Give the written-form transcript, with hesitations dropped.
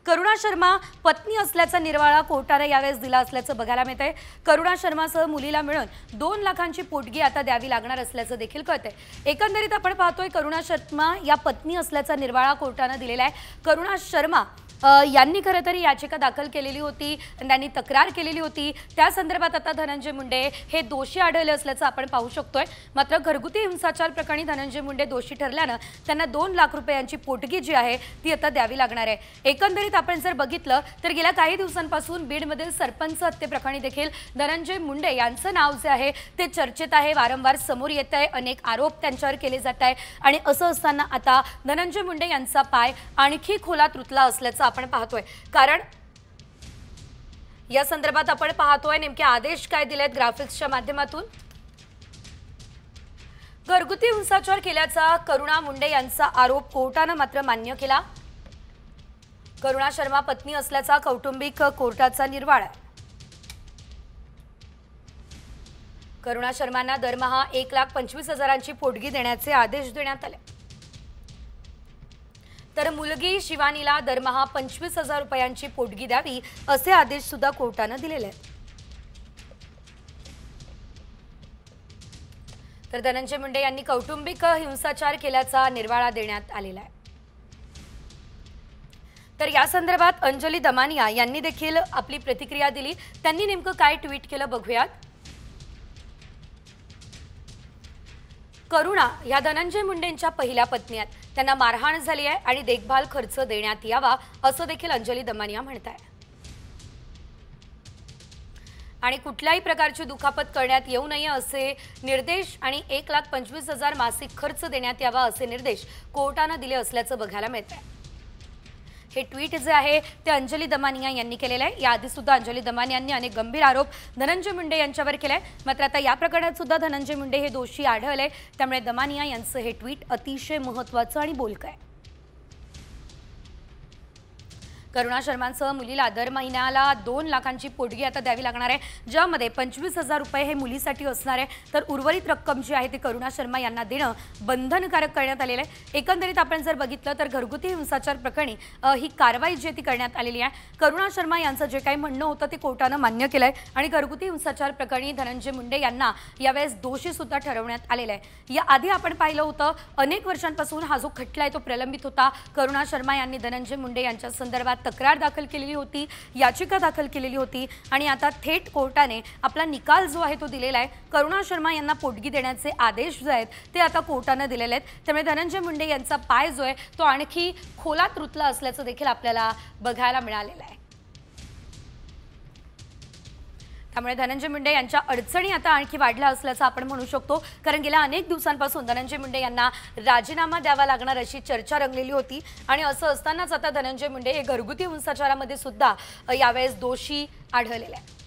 करुणा शर्मा पत्नी असल्याचा निर्वाळा कोर्टाने यावेळेस दिला असल्याचं बघायला मिळतंय। करुणा शर्मासह मुलीला मिळून 2 लाखांची पोटगी आता द्यावी लागणार असल्याचं देखील कळतंय। एकंदरीत आपण पाहतोय करुणा शर्मा या पत्नी असल्याचा निर्वाळा कोर्टाने दिलेला आहे। करुणा शर्मा यांनी खरं तर याचिका दाखल केलेली होती, त्यांनी तक्रार केलेली होती। त्या संदर्भात आता धनंजय मुंडे हे दोषी आढळले असल्याचं आपण पाहू शकतोय। मात्र घरगुती हिंसाचार प्रकरणी धनंजय मुंडे दोषी ठरल्यानं त्यांना 2 लाख रुपयांची पोटगी जी आहे ती आता द्यावी लागणार आहे। एकंदरीत आपण जर बघितलं तर गेल्या काही दिवसांपासून बीडमधील सरपंच हत्ये प्रकरणी देखील धनंजय मुंडे यांचं नाव जे आहे ते चर्चेत आहे, वारंवार समोर येत आहे, अनेक आरोप त्यांच्यावर केले जात आहे आणि असं असताना आता धनंजय मुंडे यांचा पाय आणखी खोलात रुतला असल्याचं आपण पाहतोय। कारण या संदर्भात आपण पाहतोय नेमके आदेश काय दिलेत ग्राफिक्सच्या माध्यमातून। घरगुती हिंसाचार केल्याचा करुणा मुंडे यांचा आरोप कोर्टाने मात्र मान्य केला। करुणा शर्मा पत्नी असल्याचा कौटुंबिक कोर्टाचा निर्वाळा। करुणा शर्मांना दरमहा 1,25,000ची पोटगी देण्याचे आदेश देण्यात आले। तर मुलगी शिवानीला दरमहा 25,000 रुपयांची पोटगी द्यावी असे आदेश सुद्धा कोर्टाने दिलेले आहेत। तर धनंजय मुंडे यांनी कौटुंबिक हिंसाचार केल्याचा निर्वाळा देण्यात आलेला आहे। तर या संदर्भात अंजली दमानिया यांनी देखील आपली प्रतिक्रिया दिली। त्यांनी नेमकं काय ट्विट केलं बघूयात। करुणा या धनंजय मुंडेंच्या पहिल्या पत्नी आहेत। त्यांना मारहाण झाली आहे आणि देखभाल खर्च देण्यात यावा असं देखील अंजली दमानिया म्हणताय। आणि कुठल्याही प्रकारची दुखापत करण्यात येऊ नये असे निर्देश आणि 1,25,000 मासिक खर्च देण्यात यावा असे निर्देश कोर्टाने दिले असल्याचं बघायला मिळतंय। हे ट्विट जे आहे ते अंजली दमानिया यांनी केलेलं आहे। याआधी सुद्धा अंजली दमानिया यांनी अनेक गंभीर आरोप धनंजय मुंडे यांच्यावर केले। मात्र आता या प्रकरणात सुद्धा धनंजय मुंडे हे दोषी आढळले, त्यामुळे दमानिया यांचं हे ट्विट अतिशय महत्त्वाचं आणि बोलकं आहे। करुणा शर्मांसह मुलीला दर महिन्याला 2 लाखांची पोटगी आता द्यावी लागणार आहे, ज्यामध्ये 25,000 रुपये हे मुलीसाठी असणार आहे, तर उर्वरित रक्कम जी आहे ती करुणा शर्मा यांना देणं बंधनकारक करण्यात आलेलं आहे। एकंदरीत आपण जर बघितलं तर घरगुती हिंसाचार प्रकरणी ही कारवाई जी ती करण्यात आलेली आहे। करुणा शर्मा यांचं जे काही म्हणणं होतं ते कोर्टाने मान्य केलंय आणि घरगुती हिंसाचार प्रकरणी धनंजय मुंडे यांना यावेळेस दोषी सुद्धा ठरवण्यात आलेलं आहे। याआधी आपण पाहिलं होतं अनेक वर्षांपासून हा जो खटला आहे तो प्रलंबित होता। करुणा शर्मा यांनी धनंजय मुंडे यांच्या संदर्भात तक्रार दाखल केलेली होती, याचिका दाखल केलेली होती आणि आता थेट कोर्टाने आपला निकाल जो आहे तो दिलेला आहे। करुणा शर्मा यांना पोटगी देण्याचे आदेश जे आहेत ते आता कोर्टाने दिलेले आहेत, त्यामुळे धनंजय मुंडे यांचा पाय जो आहे तो आणखी खोलात रुतला असल्याचं देखील आपल्याला बघायला मिळालेलं आहे। त्यामुळे धनंजय मुंडे यांच्या अडचणी आता आणखी वाढल्या असल्याचं आपण म्हणू शकतो, कारण गेल्या अनेक दिवसांपासून धनंजय मुंडे यांना राजीनामा द्यावा लागणार अशी चर्चा रंगलेली होती आणि असं असतानाच आता धनंजय मुंडे हे घरगुती हिंसाचारामध्ये सुद्धा यावेळेस दोषी आढळलेले आहेत।